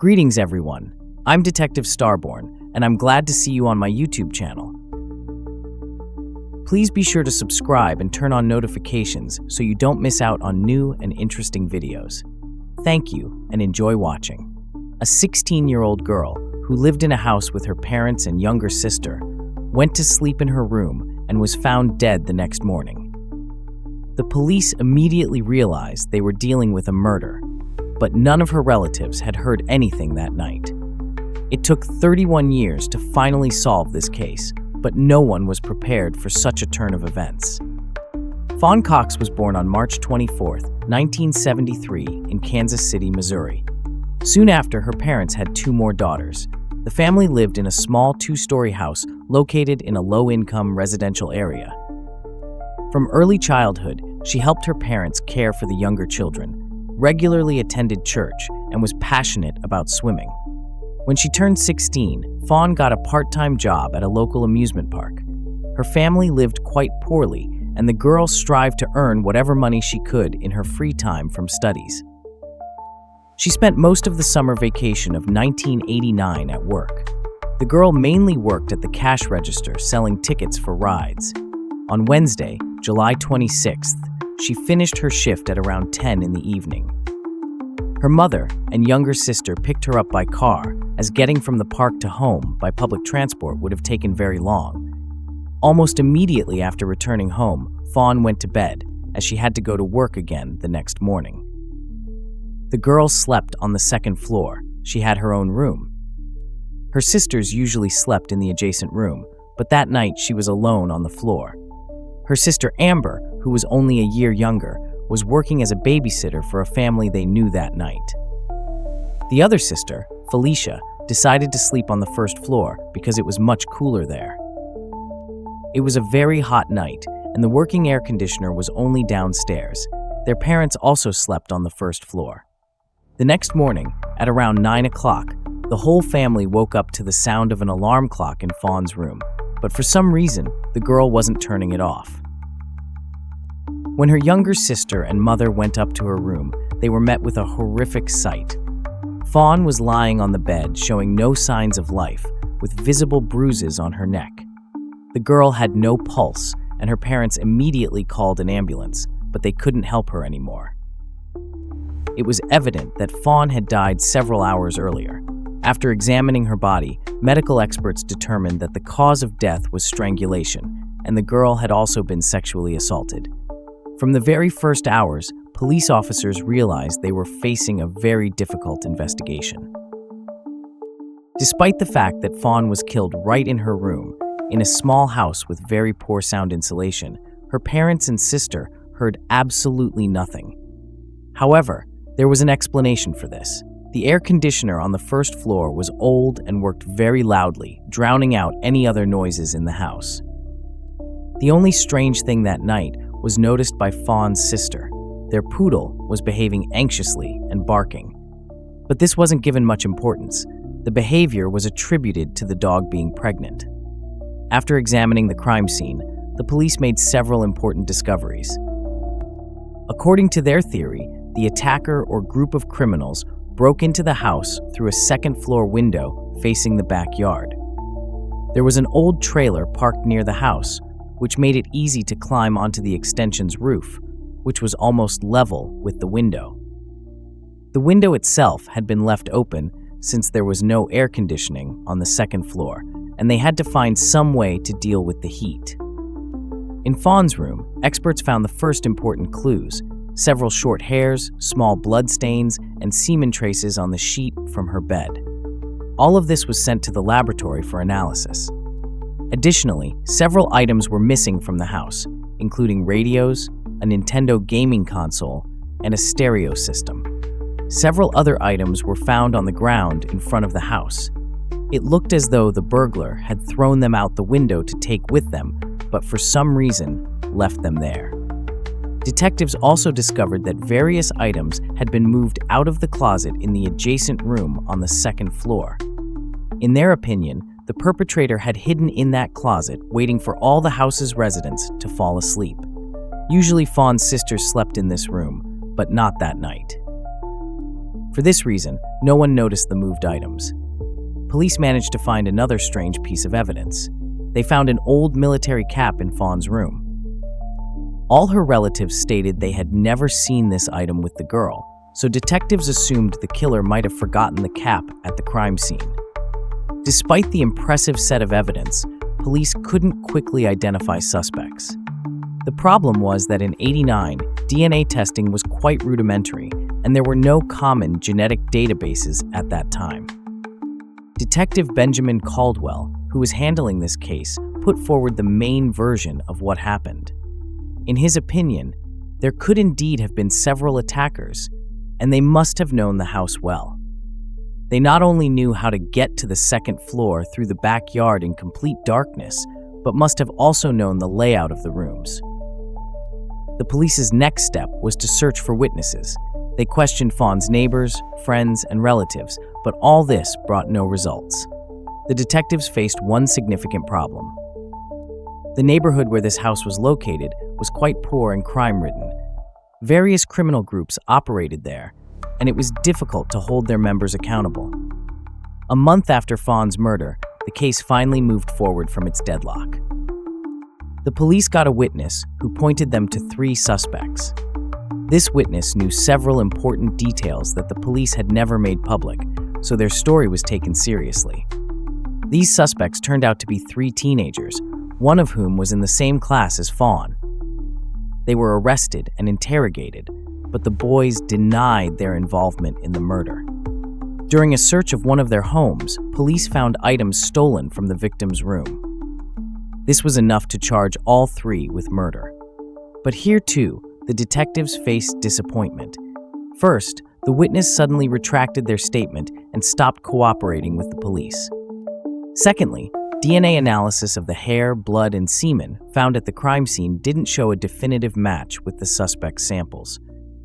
Greetings everyone, I'm Detective STARBORN, and I'm glad to see you on my YouTube channel. Please be sure to subscribe and turn on notifications so you don't miss out on new and interesting videos. Thank you, and enjoy watching. A 16-year-old girl who lived in a house with her parents and younger sister went to sleep in her room and was found dead the next morning. The police immediately realized they were dealing with a murder, but none of her relatives had heard anything that night. It took 31 years to finally solve this case, but no one was prepared for such a turn of events. Fawn Cox was born on March 24, 1973, in Kansas City, Missouri. Soon after, her parents had two more daughters. The family lived in a small two-story house located in a low-income residential area. From early childhood, she helped her parents care for the younger children, regularly attended church, and was passionate about swimming. When she turned 16, Fawn got a part-time job at a local amusement park. Her family lived quite poorly, and the girl strived to earn whatever money she could in her free time from studies. She spent most of the summer vacation of 1989 at work. The girl mainly worked at the cash register selling tickets for rides. On Wednesday, July 26th, she finished her shift at around 10 in the evening. Her mother and younger sister picked her up by car, as getting from the park to home by public transport would have taken very long. Almost immediately after returning home, Fawn went to bed, as she had to go to work again the next morning. The girl slept on the second floor. She had her own room. Her sisters usually slept in the adjacent room, but that night she was alone on the floor. Her sister Amber, who was only a year younger, was working as a babysitter for a family they knew that night. The other sister, Felicia, decided to sleep on the first floor because it was much cooler there. It was a very hot night, and the working air conditioner was only downstairs. Their parents also slept on the first floor. The next morning, at around 9 o'clock, the whole family woke up to the sound of an alarm clock in Fawn's room, but for some reason, the girl wasn't turning it off. When her younger sister and mother went up to her room, they were met with a horrific sight. Fawn was lying on the bed, showing no signs of life, with visible bruises on her neck. The girl had no pulse, and her parents immediately called an ambulance, but they couldn't help her anymore. It was evident that Fawn had died several hours earlier. After examining her body, medical experts determined that the cause of death was strangulation, and the girl had also been sexually assaulted. From the very first hours, police officers realized they were facing a very difficult investigation. Despite the fact that Fawn was killed right in her room, in a small house with very poor sound insulation, her parents and sister heard absolutely nothing. However, there was an explanation for this. The air conditioner on the first floor was old and worked very loudly, drowning out any other noises in the house. The only strange thing that night was noticed by Fawn's sister. Their poodle was behaving anxiously and barking. But this wasn't given much importance. The behavior was attributed to the dog being pregnant. After examining the crime scene, the police made several important discoveries. According to their theory, the attacker or group of criminals broke into the house through a second-floor window facing the backyard. There was an old trailer parked near the house, which made it easy to climb onto the extension's roof, which was almost level with the window. The window itself had been left open since there was no air conditioning on the second floor, and they had to find some way to deal with the heat. In Fawn's room, experts found the first important clues: several short hairs, small blood stains, and semen traces on the sheet from her bed. All of this was sent to the laboratory for analysis. Additionally, several items were missing from the house, including radios, a Nintendo gaming console, and a stereo system. Several other items were found on the ground in front of the house. It looked as though the burglar had thrown them out the window to take with them, but for some reason left them there. Detectives also discovered that various items had been moved out of the closet in the adjacent room on the second floor. In their opinion, the perpetrator had hidden in that closet, waiting for all the house's residents to fall asleep. Usually Fawn's sisters slept in this room, but not that night. For this reason, no one noticed the moved items. Police managed to find another strange piece of evidence. They found an old military cap in Fawn's room. All her relatives stated they had never seen this item with the girl, so detectives assumed the killer might have forgotten the cap at the crime scene. Despite the impressive set of evidence, police couldn't quickly identify suspects. The problem was that in '89, DNA testing was quite rudimentary, and there were no common genetic databases at that time. Detective Benjamin Caldwell, who was handling this case, put forward the main version of what happened. In his opinion, there could indeed have been several attackers, and they must have known the house well. They not only knew how to get to the second floor through the backyard in complete darkness, but must have also known the layout of the rooms. The police's next step was to search for witnesses. They questioned Fawn's neighbors, friends, and relatives, but all this brought no results. The detectives faced one significant problem. The neighborhood where this house was located was quite poor and crime-ridden. Various criminal groups operated there, and it was difficult to hold their members accountable. A month after Fawn's murder, the case finally moved forward from its deadlock. The police got a witness who pointed them to 3 suspects. This witness knew several important details that the police had never made public, so their story was taken seriously. These suspects turned out to be 3 teenagers, one of whom was in the same class as Fawn. They were arrested and interrogated, but the boys denied their involvement in the murder. During a search of one of their homes, police found items stolen from the victim's room. This was enough to charge all 3 with murder. But here too, the detectives faced disappointment. First, the witness suddenly retracted their statement and stopped cooperating with the police. Secondly, DNA analysis of the hair, blood, and semen found at the crime scene didn't show a definitive match with the suspect's samples.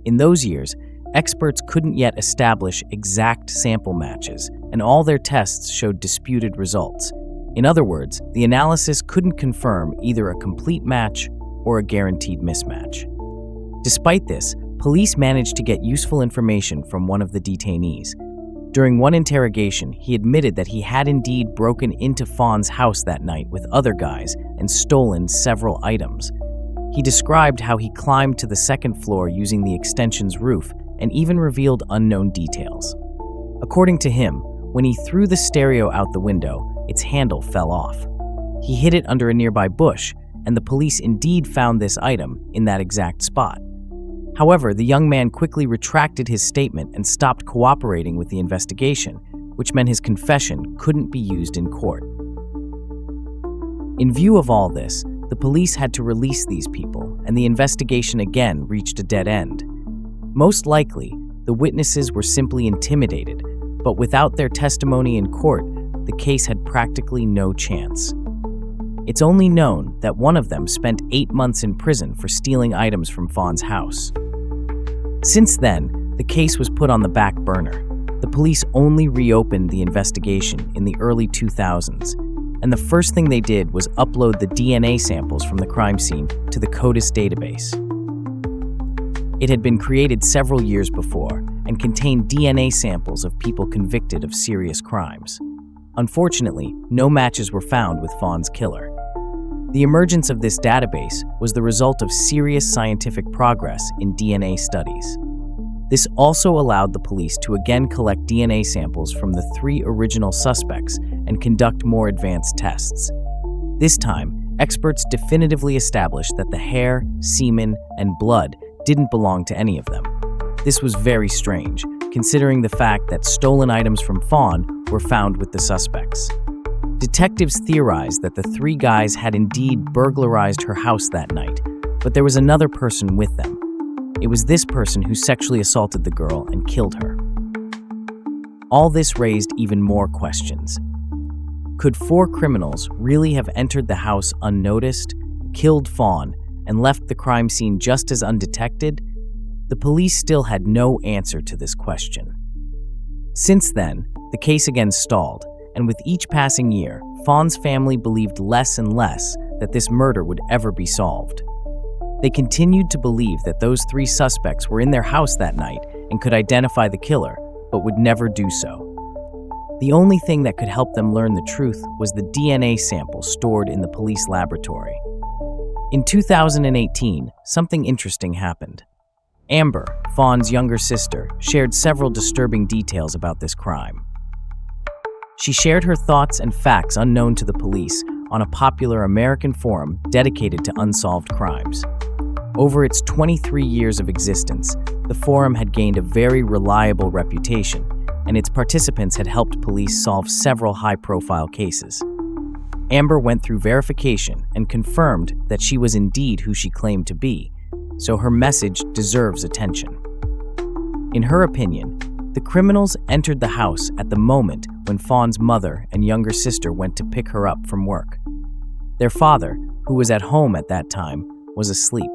In those years, experts couldn't yet establish exact sample matches, and all their tests showed disputed results. In other words, the analysis couldn't confirm either a complete match or a guaranteed mismatch. Despite this, police managed to get useful information from one of the detainees. During one interrogation, he admitted that he had indeed broken into Fawn's house that night with other guys and stolen several items. He described how he climbed to the second floor using the extension's roof and even revealed unknown details. According to him, when he threw the stereo out the window, its handle fell off. He hid it under a nearby bush, and the police indeed found this item in that exact spot. However, the young man quickly retracted his statement and stopped cooperating with the investigation, which meant his confession couldn't be used in court. In view of all this, the police had to release these people, and the investigation again reached a dead end. Most likely, the witnesses were simply intimidated, but without their testimony in court, the case had practically no chance. It's only known that one of them spent 8 months in prison for stealing items from Fawn's house. Since then, the case was put on the back burner. The police only reopened the investigation in the early 2000s, and the first thing they did was upload the DNA samples from the crime scene to the CODIS database. It had been created several years before and contained DNA samples of people convicted of serious crimes. Unfortunately, no matches were found with Fawn's killer. The emergence of this database was the result of serious scientific progress in DNA studies. This also allowed the police to again collect DNA samples from the 3 original suspects and conduct more advanced tests. This time, experts definitively established that the hair, semen, and blood didn't belong to any of them. This was very strange, considering the fact that stolen items from Fawn were found with the suspects. Detectives theorized that the 3 guys had indeed burglarized her house that night, but there was another person with them. It was this person who sexually assaulted the girl and killed her. All this raised even more questions. Could 4 criminals really have entered the house unnoticed, killed Fawn, and left the crime scene just as undetected? The police still had no answer to this question. Since then, the case again stalled, and with each passing year, Fawn's family believed less and less that this murder would ever be solved. They continued to believe that those 3 suspects were in their house that night and could identify the killer, but would never do so. The only thing that could help them learn the truth was the DNA sample stored in the police laboratory. In 2018, something interesting happened. Amber, Fawn's younger sister, shared several disturbing details about this crime. She shared her thoughts and facts unknown to the police on a popular American forum dedicated to unsolved crimes. Over its 23 years of existence, the forum had gained a very reliable reputation, and its participants had helped police solve several high-profile cases. Amber went through verification and confirmed that she was indeed who she claimed to be, so her message deserves attention. In her opinion, the criminals entered the house at the moment when Fawn's mother and younger sister went to pick her up from work. Their father, who was at home at that time, was asleep.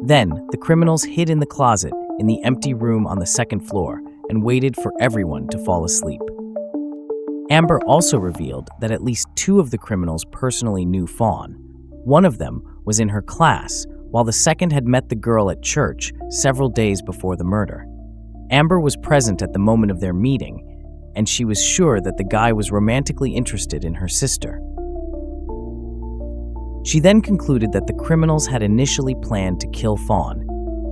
Then, the criminals hid in the closet in the empty room on the second floor and waited for everyone to fall asleep. Amber also revealed that at least 2 of the criminals personally knew Fawn. One of them was in her class, while the second had met the girl at church several days before the murder. Amber was present at the moment of their meeting, and she was sure that the guy was romantically interested in her sister. She then concluded that the criminals had initially planned to kill Fawn,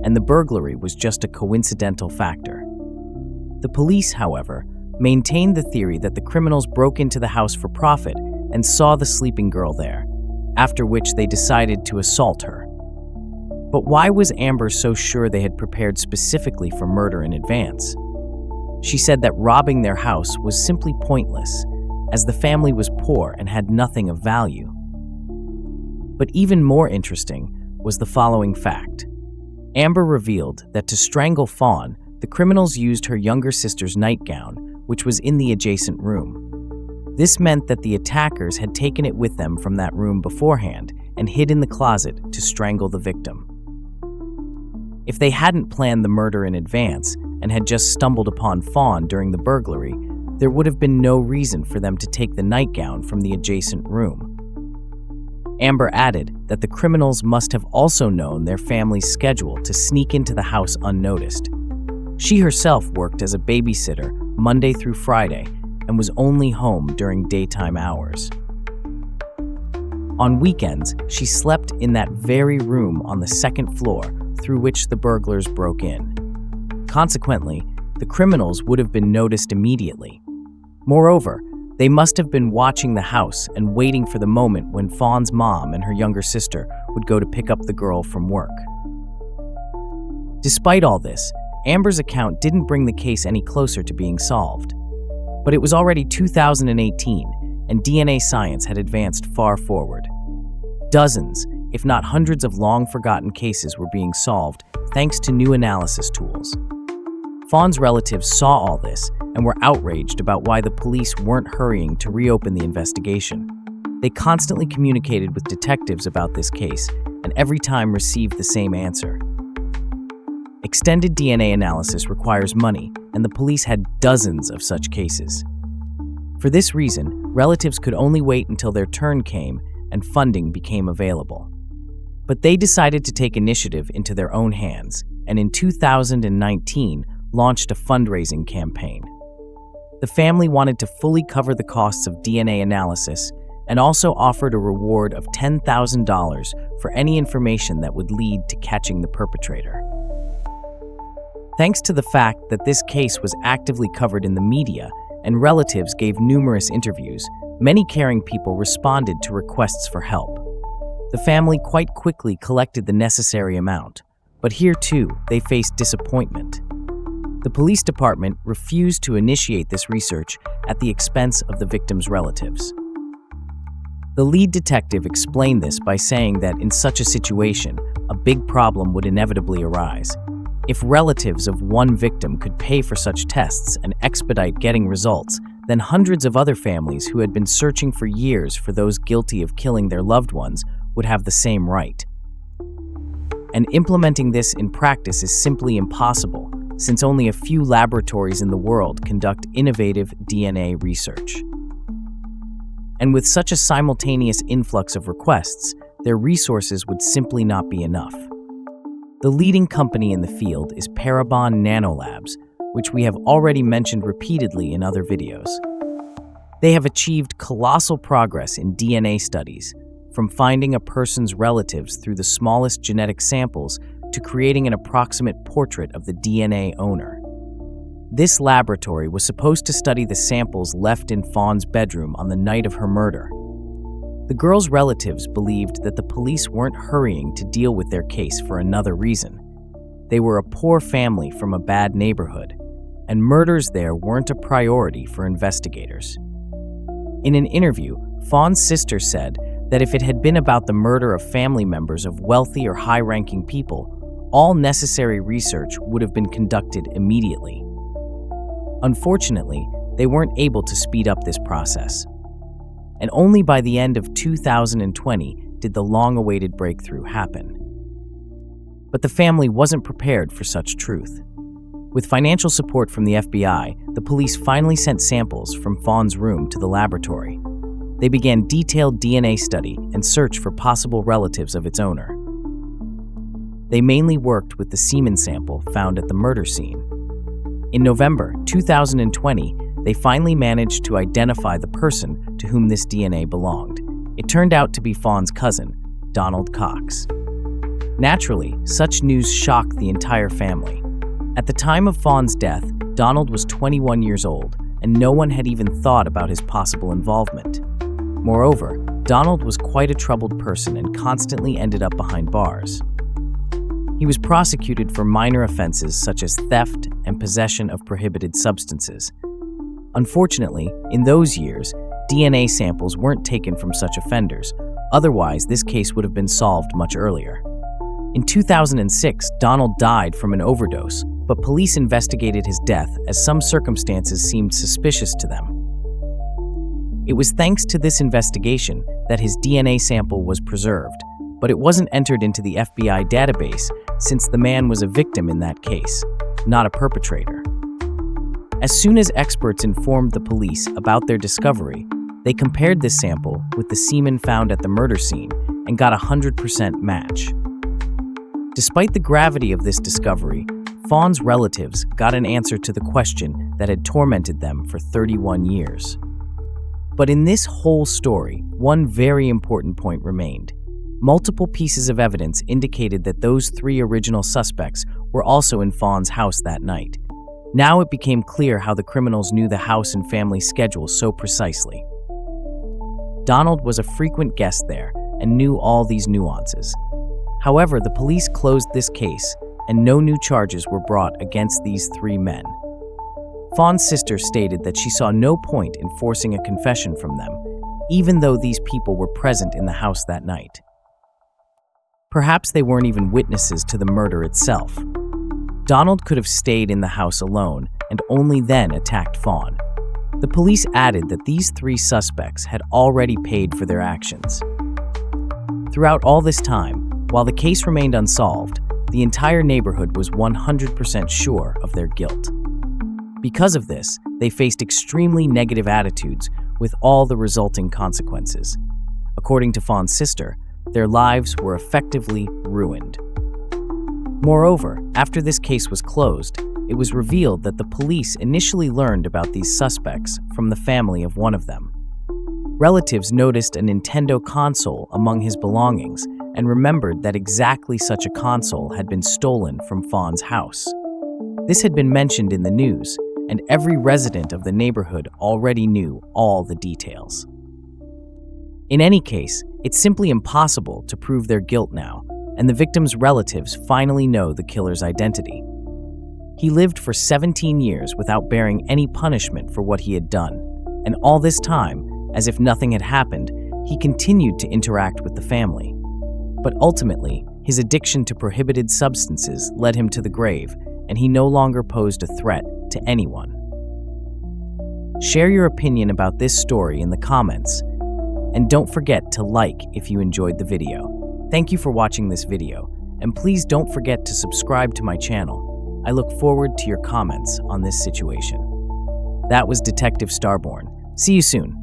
and the burglary was just a coincidental factor. The police, however, maintained the theory that the criminals broke into the house for profit and saw the sleeping girl there, after which they decided to assault her. But why was Amber so sure they had prepared specifically for murder in advance? She said that robbing their house was simply pointless, as the family was poor and had nothing of value. But even more interesting was the following fact. Amber revealed that to strangle Fawn, the criminals used her younger sister's nightgown, which was in the adjacent room. This meant that the attackers had taken it with them from that room beforehand and hid in the closet to strangle the victim. If they hadn't planned the murder in advance and had just stumbled upon Fawn during the burglary, there would have been no reason for them to take the nightgown from the adjacent room. Amber added that the criminals must have also known their family's schedule to sneak into the house unnoticed. She herself worked as a babysitter Monday through Friday and was only home during daytime hours. On weekends, she slept in that very room on the second floor through which the burglars broke in. Consequently, the criminals would have been noticed immediately. Moreover, they must have been watching the house and waiting for the moment when Fawn's mom and her younger sister would go to pick up the girl from work. Despite all this, Amber's account didn't bring the case any closer to being solved. But it was already 2018, and DNA science had advanced far forward. Dozens, if not hundreds of long-forgotten cases were being solved thanks to new analysis tools. Fawn's relatives saw all this and were outraged about why the police weren't hurrying to reopen the investigation. They constantly communicated with detectives about this case and every time received the same answer. Extended DNA analysis requires money, and the police had dozens of such cases. For this reason, relatives could only wait until their turn came and funding became available. But they decided to take initiative into their own hands, and in 2019 launched a fundraising campaign. The family wanted to fully cover the costs of DNA analysis and also offered a reward of $10,000 for any information that would lead to catching the perpetrator. Thanks to the fact that this case was actively covered in the media and relatives gave numerous interviews, many caring people responded to requests for help. The family quite quickly collected the necessary amount, but here too, they faced disappointment. The police department refused to initiate this research at the expense of the victims' relatives. The lead detective explained this by saying that in such a situation, a big problem would inevitably arise. If relatives of one victim could pay for such tests and expedite getting results, then hundreds of other families who had been searching for years for those guilty of killing their loved ones would have the same right. And implementing this in practice is simply impossible, since only a few laboratories in the world conduct innovative DNA research. And with such a simultaneous influx of requests, their resources would simply not be enough. The leading company in the field is Parabon Nanolabs, which we have already mentioned repeatedly in other videos. They have achieved colossal progress in DNA studies, from finding a person's relatives through the smallest genetic samples to creating an approximate portrait of the DNA owner. This laboratory was supposed to study the samples left in Fawn's bedroom on the night of her murder. The girl's relatives believed that the police weren't hurrying to deal with their case for another reason. They were a poor family from a bad neighborhood, and murders there weren't a priority for investigators. In an interview, Fawn's sister said that if it had been about the murder of family members of wealthy or high-ranking people, all necessary research would have been conducted immediately. Unfortunately, they weren't able to speed up this process. And only by the end of 2020 did the long-awaited breakthrough happen. But the family wasn't prepared for such truth. With financial support from the FBI, the police finally sent samples from Fawn's room to the laboratory. They began detailed DNA study and search for possible relatives of its owner. They mainly worked with the semen sample found at the murder scene. In November 2020, they finally managed to identify the person to whom this DNA belonged. It turned out to be Fawn's cousin, Donald Cox. Naturally, such news shocked the entire family. At the time of Fawn's death, Donald was 21 years old, and no one had even thought about his possible involvement. Moreover, Donald was quite a troubled person and constantly ended up behind bars. He was prosecuted for minor offenses such as theft and possession of prohibited substances. Unfortunately, in those years, DNA samples weren't taken from such offenders. Otherwise, this case would have been solved much earlier. In 2006, Donald died from an overdose, but police investigated his death as some circumstances seemed suspicious to them. It was thanks to this investigation that his DNA sample was preserved, but it wasn't entered into the FBI database since the man was a victim in that case, not a perpetrator. As soon as experts informed the police about their discovery, they compared this sample with the semen found at the murder scene and got a 100% match. Despite the gravity of this discovery, Fawn's relatives got an answer to the question that had tormented them for 31 years. But in this whole story, one very important point remained. Multiple pieces of evidence indicated that those three original suspects were also in Fawn's house that night. Now it became clear how the criminals knew the house and family schedule so precisely. Donald was a frequent guest there and knew all these nuances. However, the police closed this case, and no new charges were brought against these three men. Fawn's sister stated that she saw no point in forcing a confession from them, even though these people were present in the house that night. Perhaps they weren't even witnesses to the murder itself. Donald could have stayed in the house alone and only then attacked Fawn. The police added that these three suspects had already paid for their actions. Throughout all this time, while the case remained unsolved, the entire neighborhood was 100% sure of their guilt. Because of this, they faced extremely negative attitudes with all the resulting consequences. According to Fawn's sister, their lives were effectively ruined. Moreover, after this case was closed, it was revealed that the police initially learned about these suspects from the family of one of them. Relatives noticed a Nintendo console among his belongings and remembered that exactly such a console had been stolen from Fawn's house. This had been mentioned in the news, and every resident of the neighborhood already knew all the details. In any case, it's simply impossible to prove their guilt now, and the victim's relatives finally know the killer's identity. He lived for 17 years without bearing any punishment for what he had done, and all this time, as if nothing had happened, he continued to interact with the family. But ultimately, his addiction to prohibited substances led him to the grave, and he no longer posed a threat to anyone. Share your opinion about this story in the comments, and don't forget to like if you enjoyed the video. Thank you for watching this video, and please don't forget to subscribe to my channel. I look forward to your comments on this situation. That was Detective STARBORN. See you soon.